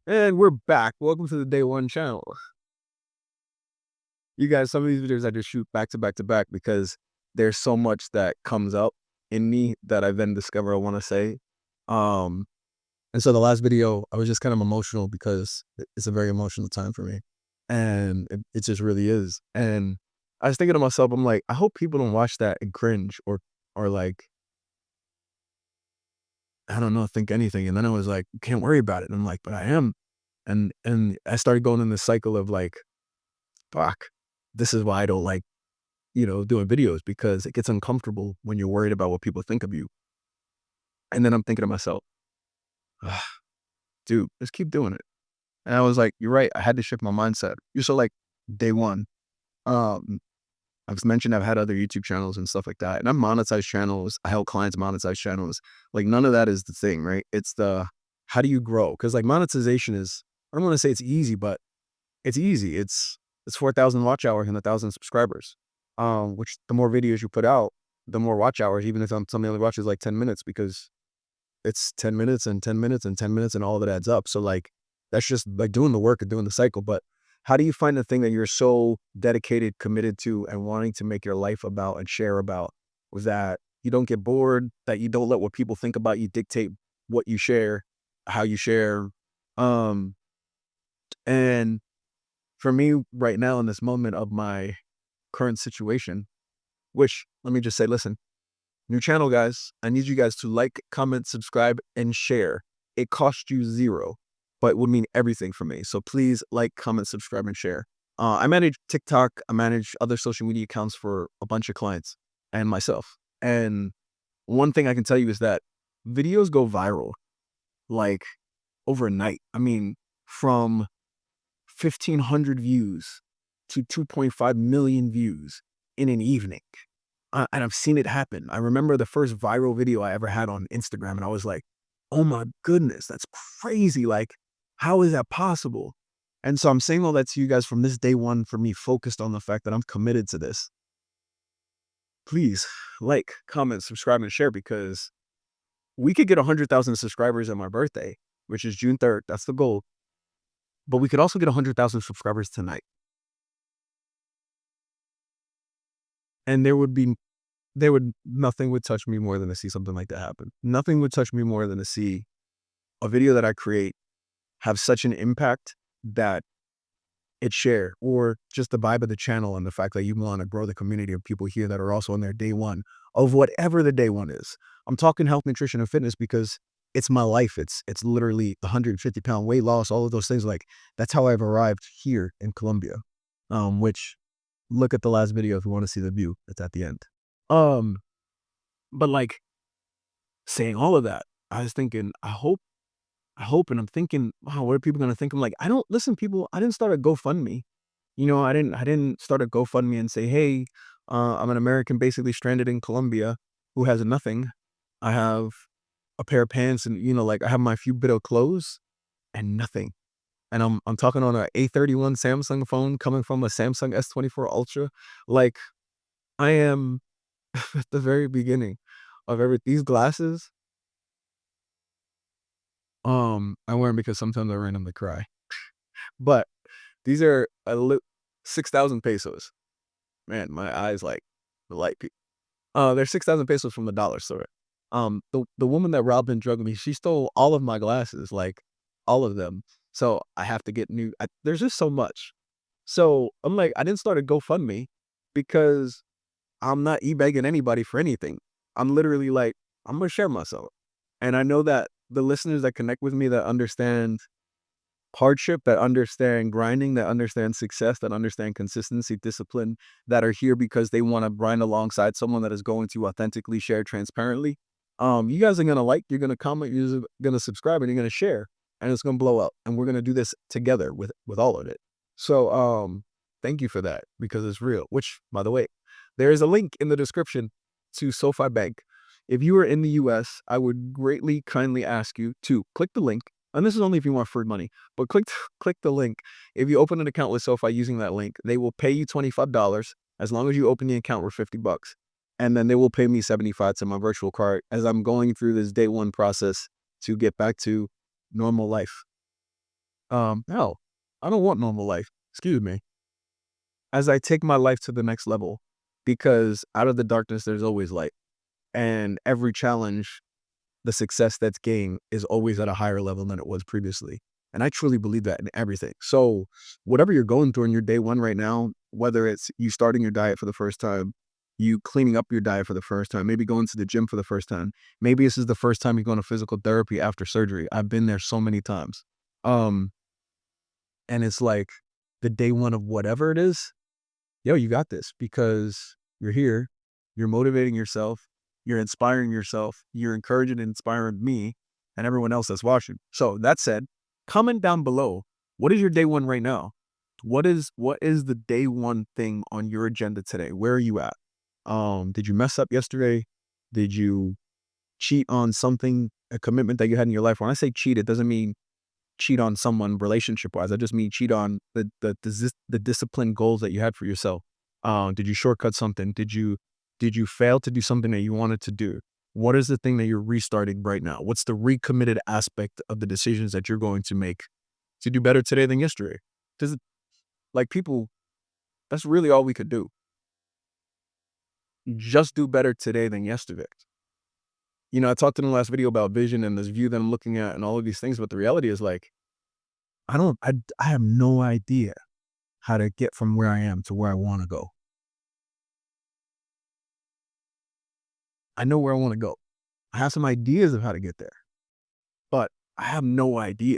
And we're back. Welcome to the Day One channel. You guys, some of these videos I just shoot back to back to back because there's so much that comes up in me that I then discover I want to say. Um, and so the last video, I was just kind of emotional because it's a very emotional time for me. And it just really is. And I was thinking to myself, I'm like, I hope people don't watch that and cringe or like, I don't know, think anything. And then I was like, can't worry about it. And I'm like, but I am. And I started going in this cycle of like, fuck, this is why I don't like, doing videos because it gets uncomfortable when you're worried about what people think of you. And then I'm thinking to myself, "Ah, dude, just keep doing it." And I was like, you're right. I had to shift my mindset. You so like day one. Um, I've mentioned I've had other YouTube channels and stuff like that. And I've monetized channels. I help clients monetize channels. Like none of that is the thing, right? It's the how do you grow? Because like monetization is, I don't want to say it's easy, but it's easy. It's 4,000 watch hours and 1,000 subscribers. Which the more videos you put out, the more watch hours, even if something only watches like 10 minutes, because it's 10 minutes and 10 minutes and 10 minutes and all that adds up. So like, that's just like doing the work and doing the cycle. But how do you find the thing that you're so dedicated, committed to, and wanting to make your life about and share about, was that you don't get bored, that you don't let what people think about you dictate what you share, how you share. Um, and for me right now in this moment of my current situation, which let me just say, listen, new channel, guys. I need you guys to like, comment, subscribe, and share. It costs you zero, but it would mean everything for me. So please like, comment, subscribe, and share. I manage TikTok. I manage other social media accounts for a bunch of clients and myself. And one thing I can tell you is that videos go viral like overnight. I mean, from 1,500 views to 2.5 million views in an evening. And I've seen it happen. I remember the first viral video I ever had on Instagram, and I was like, oh my goodness, that's crazy. Like, how is that possible? And so I'm saying all that to you guys from this day one for me, focused on the fact that I'm committed to this. Please like, comment, subscribe, and share, because we could get 100,000 subscribers on my birthday, which is June 3rd. That's the goal. But we could also get 100,000 subscribers tonight. And nothing would touch me more than to see something like that happen. Nothing would touch me more than to see a video that I create have such an impact that it's shared, or just the vibe of the channel and the fact that you want to grow the community of people here that are also on their day one of whatever the day one is. I'm talking health, nutrition, and fitness because it's my life. It's literally 150-pound weight loss, all of those things. Like, that's how I've arrived here in Colombia. Which, look at the last video if you want to see the view. It's at the end. Um, but like, saying all of that, I was thinking, I hope, and I'm thinking, wow, what are people gonna think? I'm like, I don't listen, people. I didn't start a GoFundMe. I didn't start a GoFundMe and say, hey, I'm an American basically stranded in Colombia who has nothing. I have a pair of pants and like I have my few bit of clothes and nothing. And I'm talking on a A31 Samsung phone coming from a Samsung S24 Ultra. Like, I am at the very beginning of these glasses. I wear them because sometimes I randomly cry. But these are 6,000 pesos. Man, my eyes like the light. They're 6,000 pesos from the dollar store. The woman that robbed and drugged me, she stole all of my glasses, like all of them. So I have to get new. There's just so much. So I'm like, I didn't start a GoFundMe because I'm not e-begging anybody for anything. I'm literally like, I'm gonna share myself. And I know that the listeners that connect with me, that understand hardship, that understand grinding, that understand success, that understand consistency, discipline, that are here because they want to grind alongside someone that is going to authentically share transparently. You guys are gonna like, you're gonna comment, you're gonna subscribe, and you're gonna share, and it's gonna blow up. And we're gonna do this together with all of it. So thank you for that, because it's real. Which, by the way, there is a link in the description to SoFi Bank. If you are in the US, I would greatly kindly ask you to click the link. And this is only if you want free money, but click the link. If you open an account with SoFi using that link, they will pay you $25 as long as you open the account with 50 bucks. And then they will pay me 75 to my virtual card as I'm going through this day one process to get back to normal life. Hell, I don't want normal life. Excuse me. As I take my life to the next level, because out of the darkness, there's always light. And every challenge, the success that's gained is always at a higher level than it was previously. And I truly believe that in everything. So, whatever you're going through in your day one right now, whether it's you starting your diet for the first time, you cleaning up your diet for the first time, maybe going to the gym for the first time, maybe this is the first time you're going to physical therapy after surgery. I've been there so many times. Um, and it's like the day one of whatever it is, yo, you got this because you're here, you're motivating yourself, you're inspiring yourself, you're encouraging and inspiring me and everyone else that's watching. So that said, comment down below. What is your day one right now? What is the day one thing on your agenda today? Where are you at? Did you mess up yesterday? Did you cheat on something, a commitment that you had in your life? When I say cheat, it doesn't mean cheat on someone relationship wise. I just mean cheat on the disciplined goals that you had for yourself. Did you shortcut something? Did you fail to do something that you wanted to do? What is the thing that you're restarting right now? What's the recommitted aspect of the decisions that you're going to make to do better today than yesterday? Does it like people? That's really all we could do. Just do better today than yesterday. I talked in the last video about vision and this view that I'm looking at and all of these things, but the reality is like I have no idea how to get from where I am to where I want to go. I know where I want to go. I have some ideas of how to get there, but I have no idea.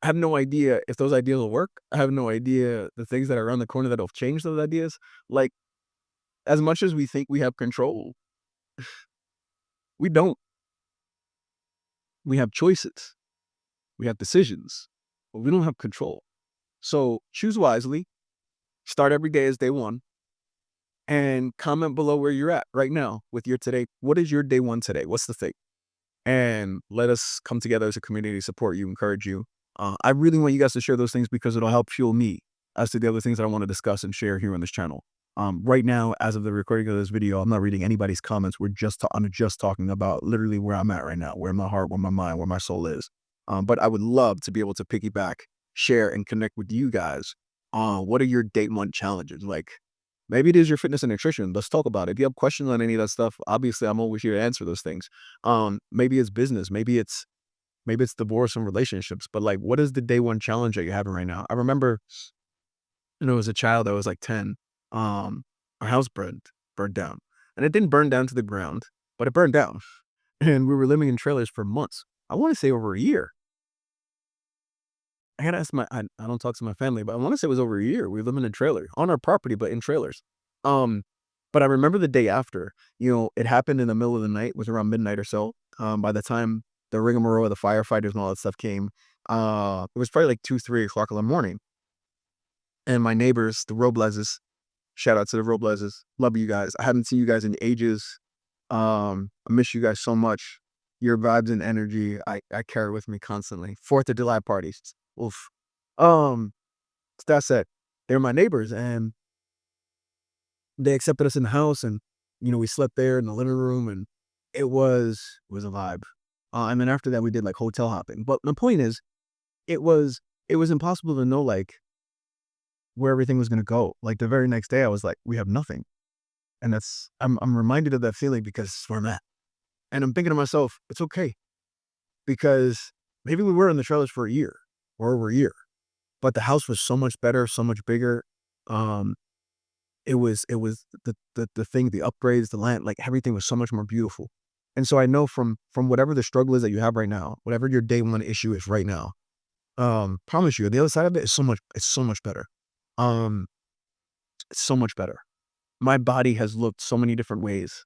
I have no idea if those ideas will work. I have no idea the things that are around the corner that'll change those ideas. Like, as much as we think we have control, we don't. We have choices, we have decisions, but we don't have control. So choose wisely, start every day as day one, and comment below where you're at right now with your today. What is your day one today? What's the thing? And let us come together as a community, support you, encourage you. I really want you guys to share those things because it'll help fuel me as to the other things that I want to discuss and share here on this channel. Right now, as of the recording of this video, I'm not reading anybody's comments. I'm just talking about literally where I'm at right now, where my heart, where my mind, where my soul is. But I would love to be able to piggyback, share, and connect with you guys on what are your day one challenges. Like, maybe it is your fitness and nutrition. Let's talk about it. If you have questions on any of that stuff, obviously I'm always here to answer those things. Maybe it's business, maybe it's divorce and relationships, but like, what is the day one challenge that you're having right now? I remember, as a child, I was like 10, our house burned down, and it didn't burn down to the ground, but it burned down. And we were living in trailers for months. I want to say over a year. I gotta ask I don't talk to my family, but I want to say it was over a year. We live in a trailer on our property, but in trailers. Um, but I remember the day after, it happened in the middle of the night, it was around midnight or so. By the time the rigmarole of the firefighters and all that stuff came, it was probably like 2, 3 o'clock in the morning. And my neighbors, the Robleses, shout out to the Robleses, love you guys. I haven't seen you guys in ages. I miss you guys so much. Your vibes and energy, I carry with me constantly. 4th of July parties. Oof. Um, that said, they're my neighbors and they accepted us in the house and, we slept there in the living room and it was a vibe. And then after that we did like hotel hopping. But the point is, it was it was impossible to know like where everything was gonna go. Like the very next day I was like, we have nothing. And I'm reminded of that feeling because it's where I'm at. And I'm thinking to myself, it's okay. Because maybe we were in the trailers for a year or over a year, but the house was so much better, so much bigger. Um, it was the thing, the upgrades, the land, like everything was so much more beautiful. And so I know from whatever the struggle is that you have right now, whatever your day one issue is right now, promise you, the other side of it is so much better. Um, it's so much better. My body has looked so many different ways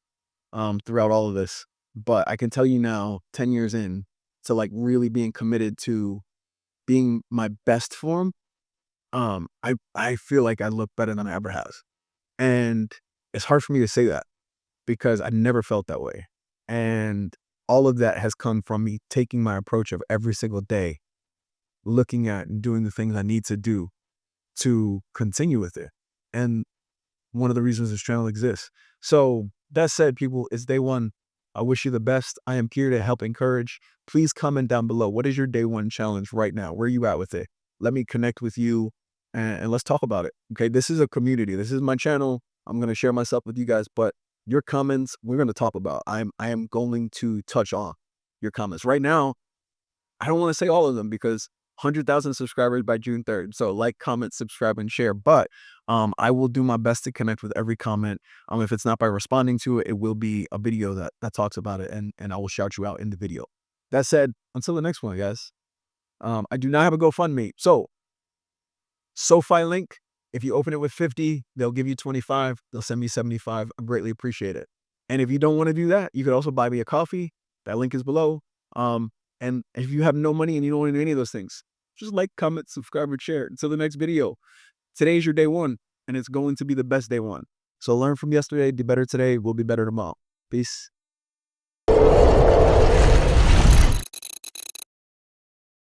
throughout all of this, but I can tell you now, 10 years in, to like really being committed to being my best form, I feel like I look better than I ever has. And it's hard for me to say that because I never felt that way. And all of that has come from me taking my approach of every single day, looking at and doing the things I need to do to continue with it. And one of the reasons this channel exists. So that said, people, it's day one. I wish you the best. I am here to help encourage. Please comment down below. What is your day one challenge right now? Where are you at with it? Let me connect with you and let's talk about it. Okay. This is a community. This is my channel. I'm going to share myself with you guys, but your comments, we're going to talk about. I am going to touch on your comments right now. I don't want to say all of them because 100,000 subscribers by June 3rd. So like, comment, subscribe, and share. But I will do my best to connect with every comment. If it's not by responding to it, it will be a video that talks about it, and I will shout you out in the video. That said, until the next one, guys. I do not have a GoFundMe. So SoFi link, if you open it with 50, they'll give you 25. They'll send me 75. I greatly appreciate it. And if you don't want to do that, you could also buy me a coffee. That link is below. And if you have no money and you don't want to do any of those things, just like, comment, subscribe, and share. Until the next video. Today's your day one, and it's going to be the best day one. So learn from yesterday, do better today, we'll be better tomorrow. Peace.